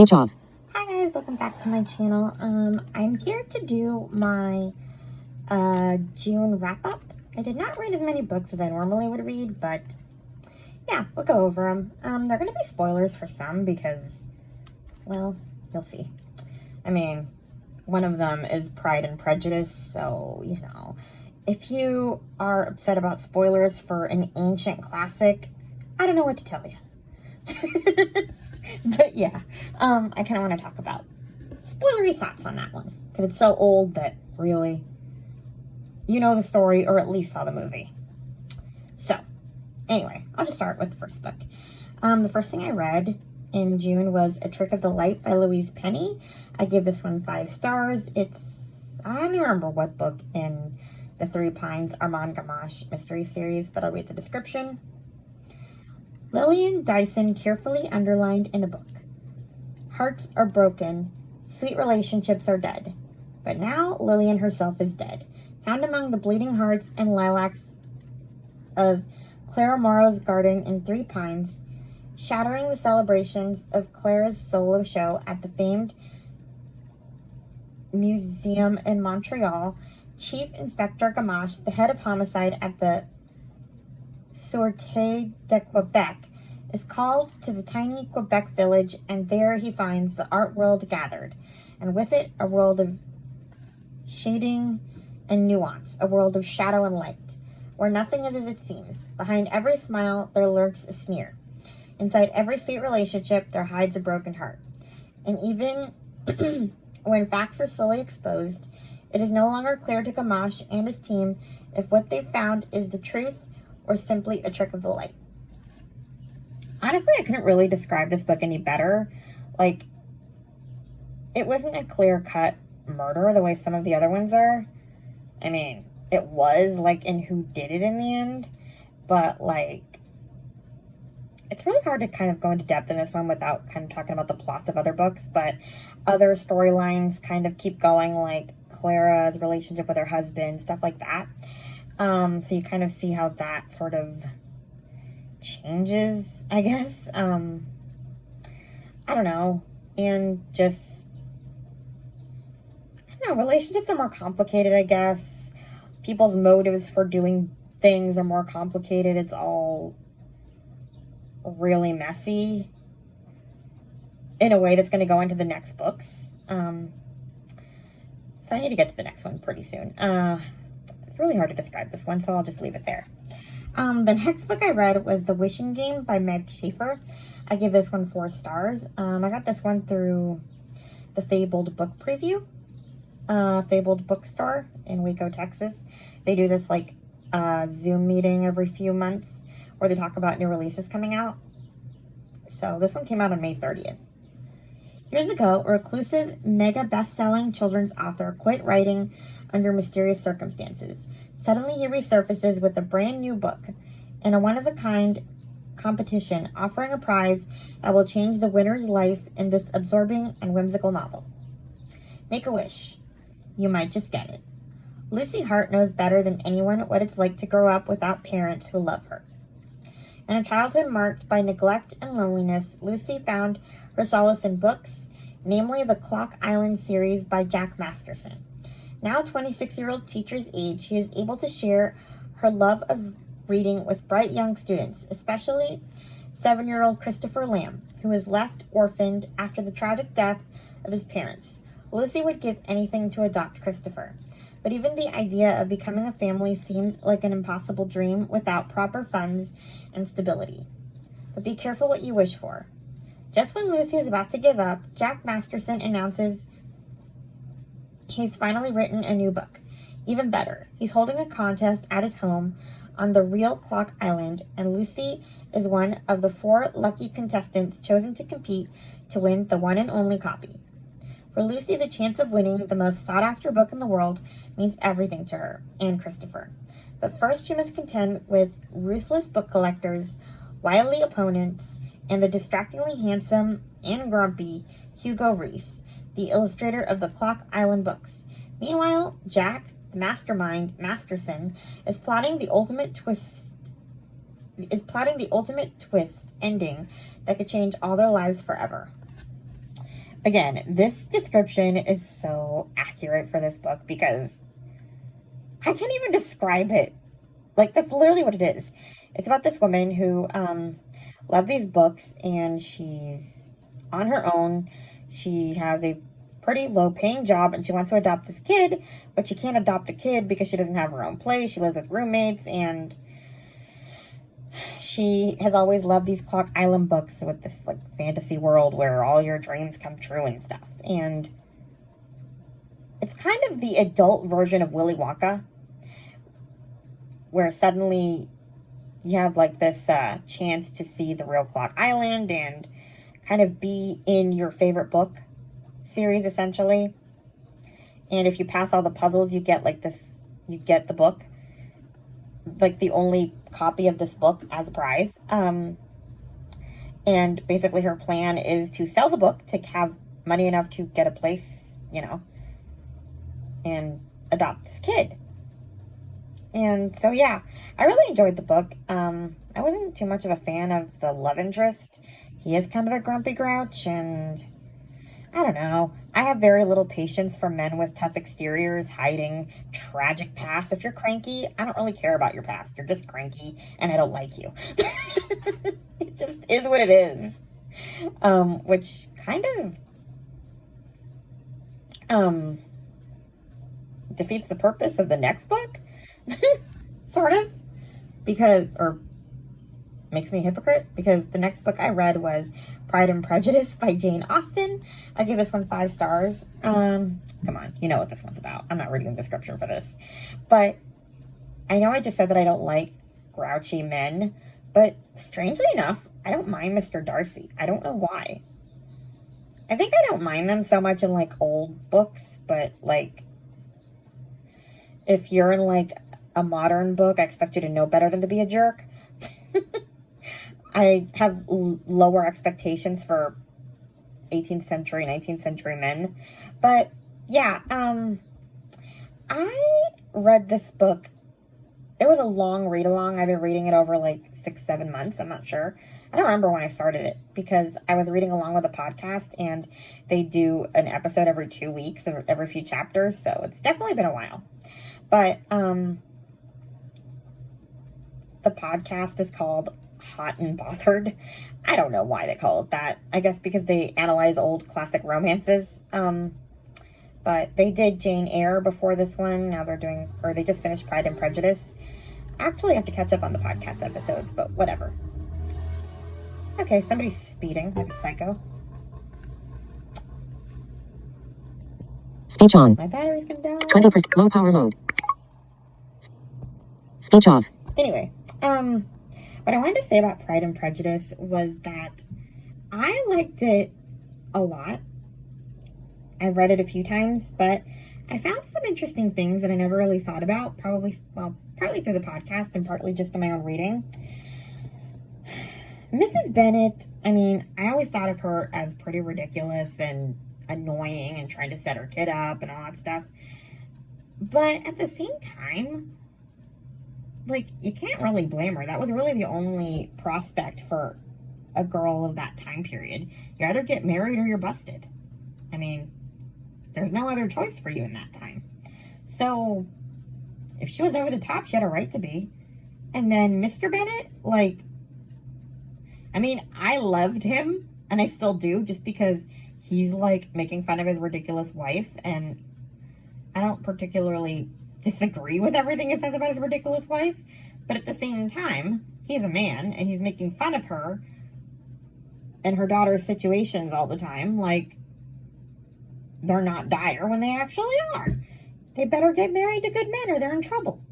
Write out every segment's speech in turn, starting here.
Page off. Hi guys, welcome back to my channel. I'm here to do my June wrap-up. I did not read as many books as I normally would read, but yeah, we'll go over them. They're going to be spoilers for some because, well, you'll see. I mean, one of them is Pride and Prejudice, so, you know, if you are upset about spoilers for an ancient classic, I don't know what to tell you. But yeah, I kind of want to talk about spoilery thoughts on that one, because it's so old that really, you know the story, or at least saw the movie. So, anyway, I'll just start with the first book. The first thing I read in June was A Trick of the Light by Louise Penny. I give this one 5 stars. I don't even remember what book in the Three Pines Armand Gamache mystery series, but I'll read the description. Lillian Dyson carefully underlined in a book. Hearts are broken, sweet relationships are dead. But now Lillian herself is dead, found among the bleeding hearts and lilacs of Clara Morrow's garden in Three Pines, shattering the celebrations of Clara's solo show at the famed museum in Montreal. Chief Inspector Gamache, the head of homicide at the Sûreté de Quebec, is called to the tiny Quebec village, and there he finds the art world gathered, and with it a world of shading and nuance, a world of shadow and light, where nothing is as it seems. Behind every smile there lurks a sneer. Inside every sweet relationship there hides a broken heart. And even when facts are slowly exposed, it is no longer clear to Gamache and his team if what they've found is the truth or simply a trick of the light. Honestly, I couldn't really describe this book any better. Like, it wasn't a clear-cut murder the way some of the other ones are. I mean, it was, like, in who did it in the end. But, like, it's really hard to kind of go into depth in this one without kind of talking about the plots of other books. But other storylines kind of keep going, like Clara's relationship with her husband, stuff like that. So you kind of see how that sort of changes, I guess. I don't know. And just, I don't know, relationships are more complicated, I guess. People's motives for doing things are more complicated. It's all really messy in a way that's going to go into the next books. So I need to get to the next one pretty soon. It's really hard to describe this one, so I'll just leave it there. The next book I read was The Wishing Game by Meg Schaefer. I give this one 4 stars. I got this one through the Fabled Book Preview, Fabled Bookstore in Waco, Texas. They do this like Zoom meeting every few months where they talk about new releases coming out. So this one came out on May 30th. Years ago, a reclusive, mega best-selling children's author quit writing under mysterious circumstances. Suddenly, he resurfaces with a brand new book in a one-of-a-kind competition, offering a prize that will change the winner's life in this absorbing and whimsical novel. Make a wish. You might just get it. Lucy Hart knows better than anyone what it's like to grow up without parents who love her. In a childhood marked by neglect and loneliness, Lucy found her solace in books, namely the Clock Island series by Jack Masterson. Now 26-year-old teacher's age, she is able to share her love of reading with bright young students, especially 7-year-old Christopher Lamb, who is left orphaned after the tragic death of his parents. Lucy would give anything to adopt Christopher, but even the idea of becoming a family seems like an impossible dream without proper funds and stability. But be careful what you wish for. Just when Lucy is about to give up, Jack Masterson announces he's finally written a new book. Even better, he's holding a contest at his home on the real Clock Island, and Lucy is one of the 4 lucky contestants chosen to compete to win the one and only copy. For Lucy, the chance of winning the most sought-after book in the world means everything to her and Christopher. But first, she must contend with ruthless book collectors, wily opponents, and the distractingly handsome and grumpy Hugo Reese, the illustrator of the Clock Island books. Meanwhile, Jack, the mastermind Masterson, is plotting the ultimate twist ending that could change all their lives forever. Again, this description is so accurate for this book because I can't even describe it. Like, that's literally what it is. It's about this woman who loved these books, and she's on her own. She has a pretty low-paying job, and she wants to adopt this kid, but she can't adopt a kid because she doesn't have her own place. She lives with roommates, and she has always loved these Clock Island books with this, like, fantasy world where all your dreams come true and stuff. And it's kind of the adult version of Willy Wonka, where suddenly you have, like, this chance to see the real Clock Island and kind of be in your favorite book series, essentially. And if you pass all the puzzles, you get, like, this, you get the book, like, the only copy of this book as a prize. And basically her plan is to sell the book to have money enough to get a place, you know, and adopt this kid. And so, yeah, I really enjoyed the book. I wasn't too much of a fan of the love interest. He is kind of a grumpy grouch, and I don't know. I have very little patience for men with tough exteriors, hiding tragic past. If you're cranky, I don't really care about your past. You're just cranky, and I don't like you. It just is what it is. Which kind of defeats the purpose of the next book. Sort of, because, or makes me a hypocrite, because the next book I read was Pride and Prejudice by Jane Austen. I give this one 5 stars. Come on, you know what this one's about. I'm not reading the description for this. But I know I just said that I don't like grouchy men, but strangely enough, I don't mind Mr. Darcy. I don't know why. I think I don't mind them so much in, like, old books, but, like, if you're in, like, a modern book, I expect you to know better than to be a jerk. I have lower expectations for 18th century, 19th century men. But, yeah, I read this book. It was a long read-along. I've been reading it over, like, 6-7 months. I'm not sure. I don't remember when I started it because I was reading along with a podcast, and they do an episode every 2 weeks, every few chapters, so it's definitely been a while. But, the podcast is called Hot and Bothered. I don't know why they call it that. I guess because they analyze old classic romances. But they did Jane Eyre before this one. Now they're doing, or they just finished Pride and Prejudice. Actually, I have to catch up on the podcast episodes, but whatever. Okay, somebody's speeding like a psycho. Speech on. My battery's gonna die. 20% low power mode. Speech off. Anyway, what I wanted to say about Pride and Prejudice was that I liked it a lot. I've read it a few times, but I found some interesting things that I never really thought about, partly through the podcast and partly just in my own reading. Mrs. Bennet, I mean, I always thought of her as pretty ridiculous and annoying and trying to set her kid up and all that stuff. But at the same time, like, you can't really blame her. That was really the only prospect for a girl of that time period. You either get married or you're busted. I mean, there's no other choice for you in that time. So, if she was over the top, she had a right to be. And then Mr. Bennet, like, I mean, I loved him, and I still do, just because he's, like, making fun of his ridiculous wife, and I don't particularly disagree with everything he says about his ridiculous wife, but at the same time, he's a man, and he's making fun of her and her daughter's situations all the time, like, they're not dire when they actually are. They better get married to good men or they're in trouble.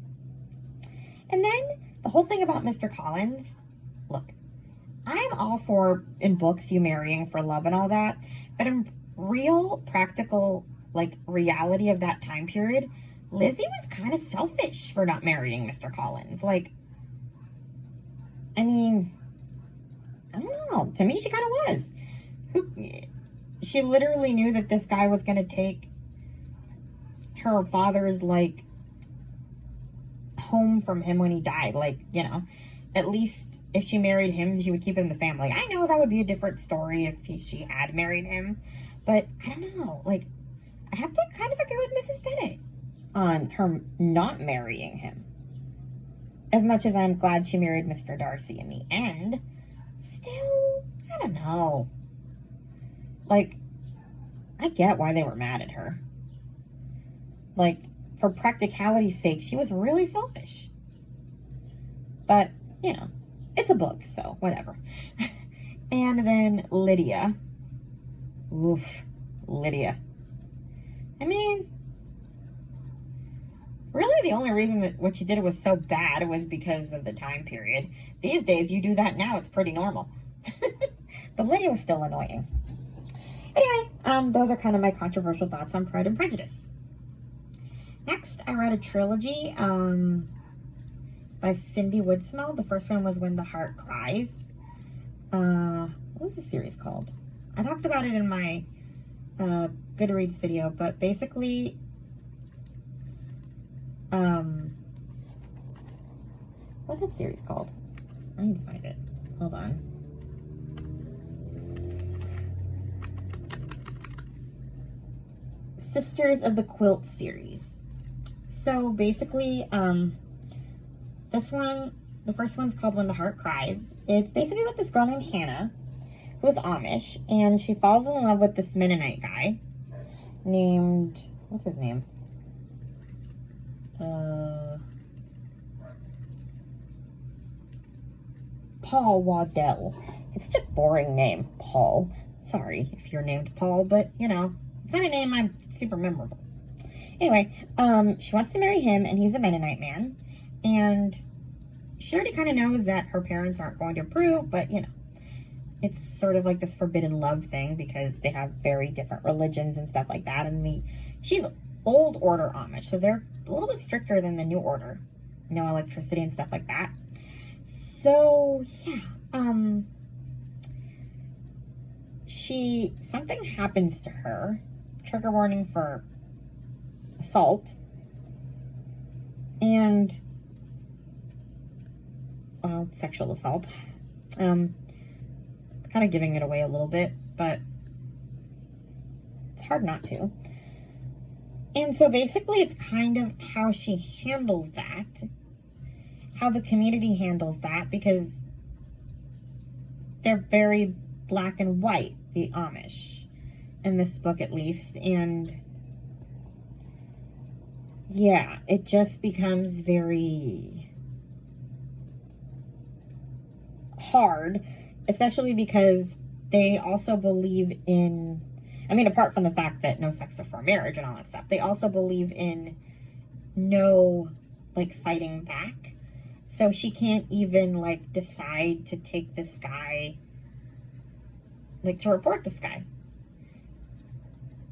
And then, the whole thing about Mr. Collins, look, I'm all for, in books, you marrying for love and all that, but in real, practical, like, reality of that time period, Lizzie was kind of selfish for not marrying Mr. Collins. Like, I mean, I don't know. To me, she kind of was. She literally knew that this guy was going to take her father's, like, home from him when he died. Like, you know, at least if she married him, she would keep it in the family. I know that would be a different story if she had married him. But I don't know, like, I have to kind of agree with Mrs. Bennet on her not marrying him. As much as I'm glad she married Mr. Darcy in the end, still, I don't know. Like, I get why they were mad at her. Like, for practicality's sake, she was really selfish. But, you know, it's a book, so whatever. And then Lydia. Oof, Lydia. I mean, really the only reason that what she did was so bad was because of the time period. These days, you do that now, it's pretty normal. But Lydia was still annoying. Anyway, those are kind of my controversial thoughts on Pride and Prejudice. Next, I read a trilogy by Cindy Woodsmell. The first one was When the Heart Cries. What was the series called? I talked about it in my Goodreads video, but basically, what's that series called? I need to find it. Hold on. Sisters of the Quilt series. So basically, this one, the first one's called When the Heart Cries. It's basically about this girl named Hannah, who's Amish, and she falls in love with this Mennonite guy named, what's his name? Paul Waddell. It's such a boring name, Paul. Sorry if you're named Paul, but, you know, it's not a name I'm super memorable. Anyway, she wants to marry him, and he's a Mennonite man, and she already kind of knows that her parents aren't going to approve, but, you know, it's sort of like this forbidden love thing because they have very different religions and stuff like that, and she's old order Amish, so they're a little bit stricter than the new order. No electricity and stuff like that. So, yeah, something happens to her, trigger warning for assault, and, well, sexual assault. Kind of giving it away a little bit, but it's hard not to. And so basically it's kind of how she handles that, how the community handles that, because they're very black and white, the Amish, in this book at least, and yeah, it just becomes very hard, especially because they also believe in, I mean, apart from the fact that no sex before marriage and all that stuff, they also believe in no, like, fighting back. So she can't even, like, decide to take this guy, like, to report this guy.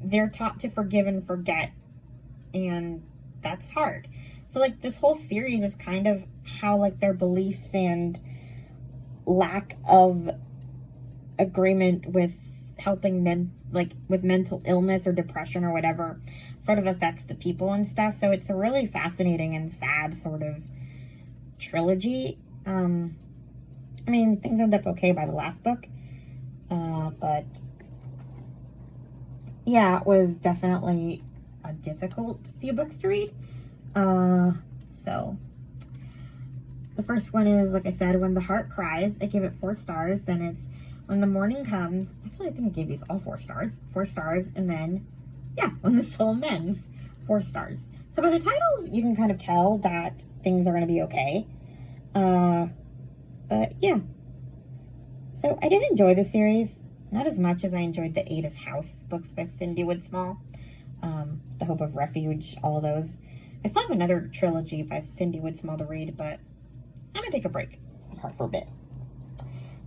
They're taught to forgive and forget, and that's hard. So, like, this whole series is kind of how, like, their beliefs and lack of agreement with helping men, like, with mental illness or depression or whatever, sort of affects the people and stuff. So it's a really fascinating and sad sort of trilogy. I mean, things end up okay by the last book, but yeah, it was definitely a difficult few books to read. So the first one is, like I said, When the Heart Cries. I give it 4 stars, and it's When the Morning Comes. Actually, I think I gave these all 4 stars. 4 stars, and then, yeah, When the Soul Mends, 4 stars. So by the titles, you can kind of tell that things are going to be okay. But, yeah. So I did enjoy the series. Not as much as I enjoyed the Ada's House books by Cindy Woodsmell. The Hope of Refuge, all those. I still have another trilogy by Cindy Woodsmell to read, but I'm going to take a break for a bit.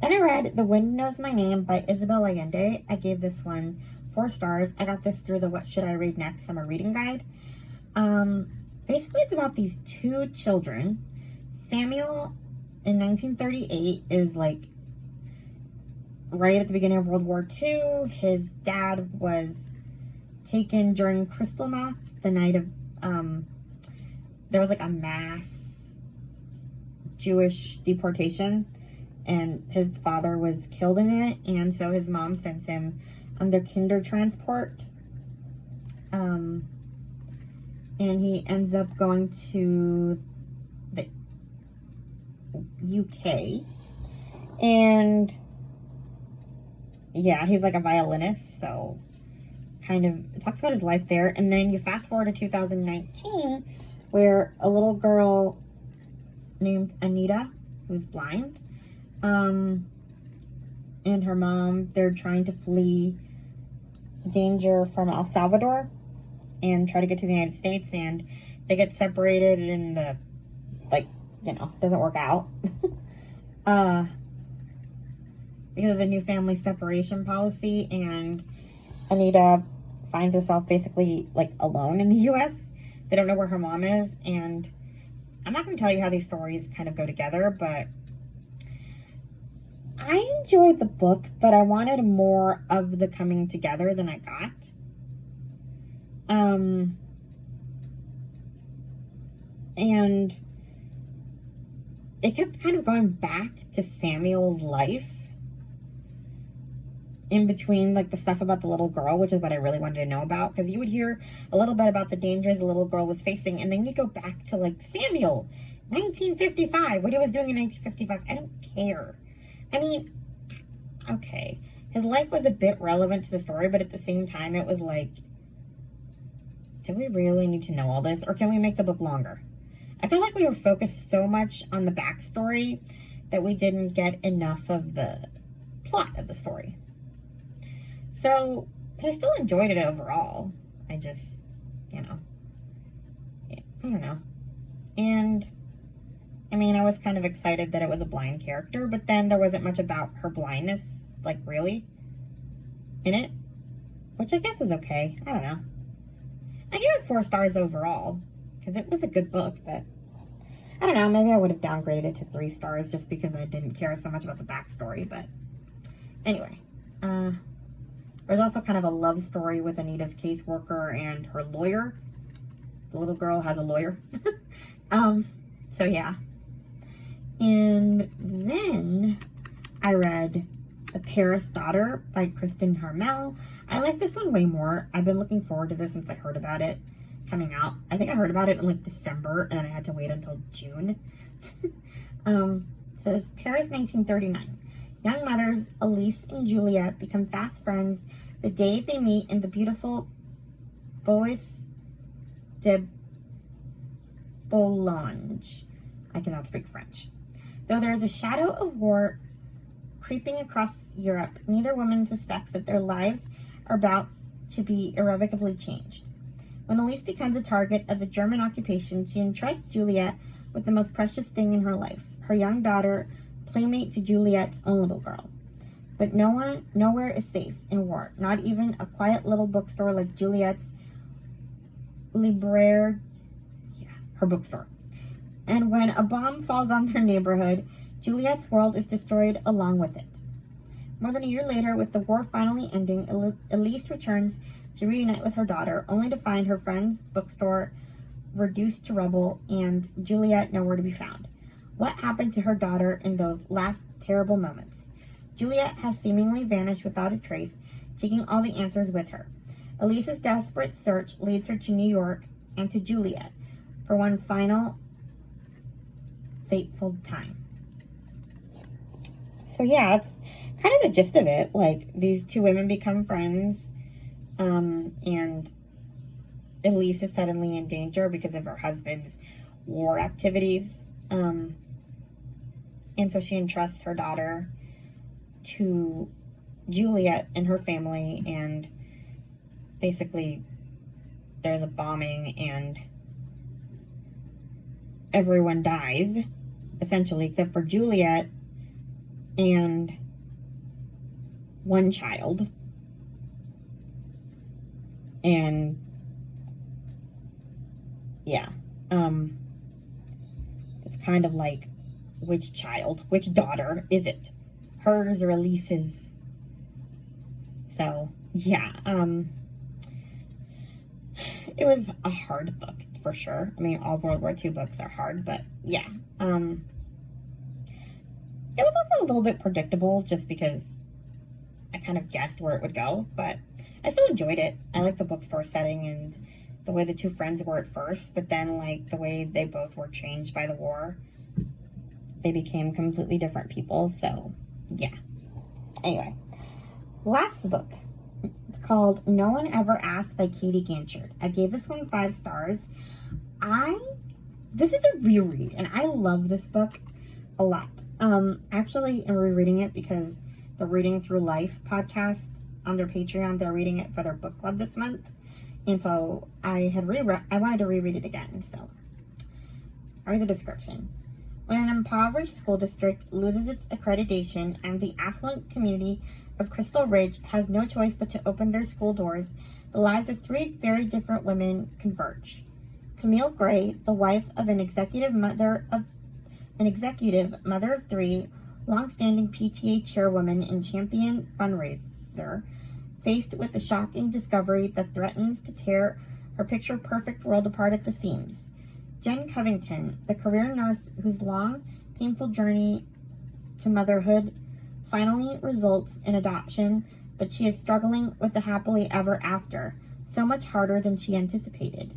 Then I read The Wind Knows My Name by Isabel Allende. I gave this one 4 stars. I got this through the What Should I Read Next Summer Reading Guide. Basically, it's about these 2 children. Samuel, in 1938, is, like, right at the beginning of World War II. His dad was taken during Kristallnacht, the night of, there was, like, a mass Jewish deportation, and his father was killed in it, and so his mom sends him on their kinder transport. And he ends up going to the UK. And yeah, he's like a violinist, so kind of it talks about his life there. And then you fast forward to 2019, where a little girl named Anita, who's blind, and her mom, they're trying to flee danger from El Salvador and try to get to the United States, and they get separated, and doesn't work out. Because of the new family separation policy, and Anita finds herself basically like alone in the US. They don't know where her mom is, and I'm not going to tell you how these stories kind of go together, but I enjoyed the book, but I wanted more of the coming together than I got. And it kept kind of going back to Samuel's life in between, like, the stuff about the little girl, which is what I really wanted to know about, because you would hear a little bit about the dangers the little girl was facing, and then you go back to, like, Samuel, 1955, what he was doing in 1955. I don't care. I mean, okay, his life was a bit relevant to the story, but at the same time, it was like, do we really need to know all this, or can we make the book longer? I feel like we were focused so much on the backstory that we didn't get enough of the plot of the story. So, but I still enjoyed it overall. I just, I don't know. And, I mean, I was kind of excited that it was a blind character, but then there wasn't much about her blindness, like, really, in it, which I guess is okay. I don't know. I gave it 4 stars overall, because it was a good book, but I don't know, maybe I would have downgraded it to 3 stars just because I didn't care so much about the backstory, but anyway. There's also kind of a love story with Anita's caseworker and her lawyer. The little girl has a lawyer. So yeah. And then I read The Paris Daughter by Kristen Harmel. I like this one way more. I've been looking forward to this since I heard about it coming out. I think I heard about it in like December, and then I had to wait until June. It says, Paris 1939. Young mothers Elise and Juliette become fast friends the day they meet in the beautiful Bois de Boulogne. I cannot speak French. Though there is a shadow of war creeping across Europe, neither woman suspects that their lives are about to be irrevocably changed. When Elise becomes a target of the German occupation, she entrusts Juliette with the most precious thing in her life, her young daughter, playmate to Juliette's own little girl. But nowhere is safe in war, not even a quiet little bookstore like Juliette's Libraire, her bookstore. And when a bomb falls on their neighborhood, Juliette's world is destroyed along with it. More than a year later, with the war finally ending, Elise returns to reunite with her daughter, only to find her friend's bookstore reduced to rubble and Juliette nowhere to be found. What happened to her daughter in those last terrible moments? Juliette has seemingly vanished without a trace, taking all the answers with her. Elise's desperate search leads her to New York and to Juliette for one final fateful time. So yeah, it's kind of the gist of it. Like, these two women become friends, and Elise is suddenly in danger because of her husband's war activities. And so she entrusts her daughter to Juliette and her family, and basically there's a bombing and everyone dies, essentially, except for Juliette and one child. And yeah, it's kind of like, which daughter is it? Hers or Elise's? So yeah, it was a hard book for sure. I mean, all World War II books are hard, but yeah. It was also a little bit predictable just because I kind of guessed where it would go, but I still enjoyed it. I like the bookstore setting and the way the two friends were at first, but then, like, the way they both were changed by the war. They became completely different people, so, yeah. Anyway, last book. It's called No One Ever Asked by Katie Ganchard. I gave this one 5 stars. This is a reread, and I love this book a lot. Actually, I'm rereading it because the Reading Through Life podcast on their Patreon, they're reading it for their book club this month. And so I wanted to reread it again, so I'll read the description. When an impoverished school district loses its accreditation and the affluent community of Crystal Ridge has no choice but to open their school doors, the lives of 3 very different women converge. Camille Gray, the wife of an executive mother of 3, long-standing PTA chairwoman and champion fundraiser, faced with the shocking discovery that threatens to tear her picture-perfect world apart at the seams. Jen Covington, the career nurse whose long, painful journey to motherhood finally results in adoption, but she is struggling with the happily ever after, so much harder than she anticipated.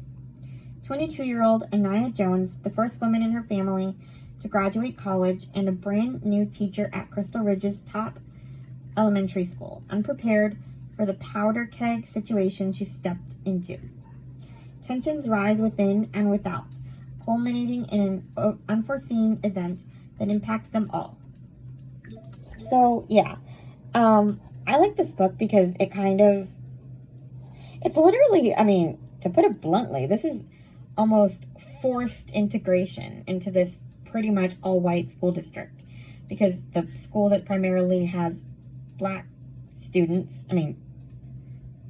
22-year-old Anaya Jones, the first woman in her family to graduate college and a brand new teacher at Crystal Ridge's top elementary school, unprepared for the powder keg situation she stepped into. Tensions rise within and without, culminating in an unforeseen event that impacts them all. So, yeah. I like this book because it's literally, to put it bluntly, this is almost forced integration into this pretty much all-white school district. Because the school that primarily has black students,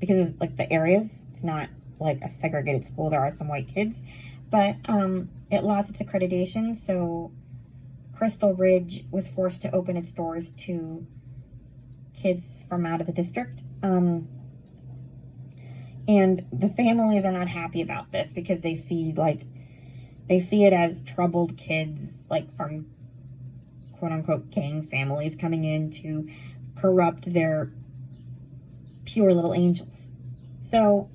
because of, like, the areas, it's not like a segregated school, there are some white kids, but it lost its accreditation, so Crystal Ridge was forced to open its doors to kids from out of the district, and the families are not happy about this because they see it as troubled kids, like, from quote-unquote gang families coming in to corrupt their pure little angels. So,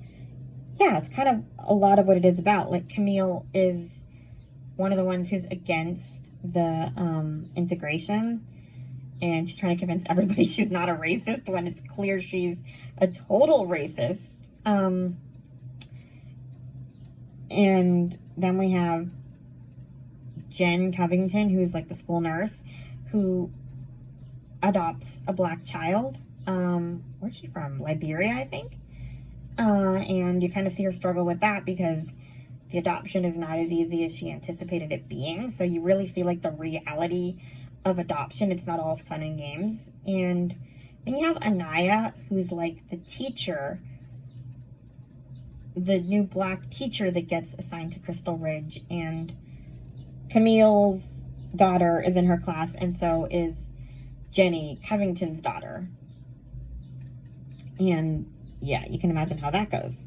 yeah, it's kind of a lot of what it is about. Like, Camille is one of the ones who's against the integration, and she's trying to convince everybody she's not a racist when it's clear she's a total racist. And then we have Jen Covington, who's like the school nurse, who adopts a black child. Where's she from? Liberia, I think. And you kind of see her struggle with that because the adoption is not as easy as she anticipated it being. So you really see, like, the reality of adoption. It's not all fun and games. And then you have Anaya, who's, like, the teacher, the new black teacher that gets assigned to Crystal Ridge. And Camille's daughter is in her class, and so is Jenny Covington's daughter. And, yeah, you can imagine how that goes.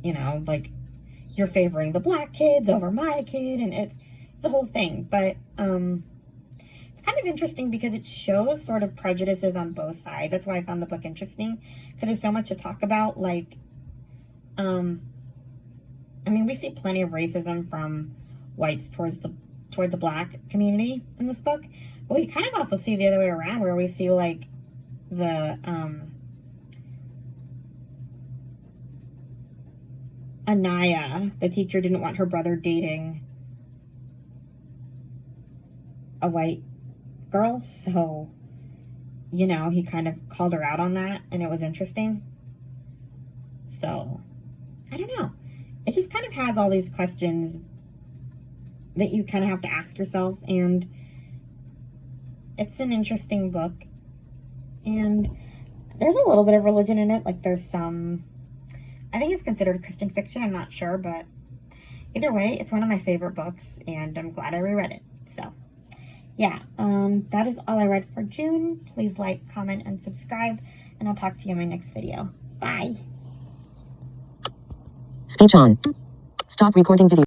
You know, like, you're favoring the black kids over my kid, and it's a whole thing. But it's kind of interesting because it shows sort of prejudices on both sides. That's why I found the book interesting, because there's so much to talk about. Like, we see plenty of racism from whites toward the black community in this book, but we kind of also see the other way around, where we see, like, the Anaya, the teacher, didn't want her brother dating a white girl, so, you know, he kind of called her out on that, and it was interesting. So, I don't know. It just kind of has all these questions that you kind of have to ask yourself, and it's an interesting book. And there's a little bit of religion in it. Like, there's some, I think it's considered Christian fiction, I'm not sure, but either way, it's one of my favorite books, and I'm glad I reread it. So, yeah, that is all I read for June. Please like, comment, and subscribe, and I'll talk to you in my next video. Bye. Speech on. Stop recording video.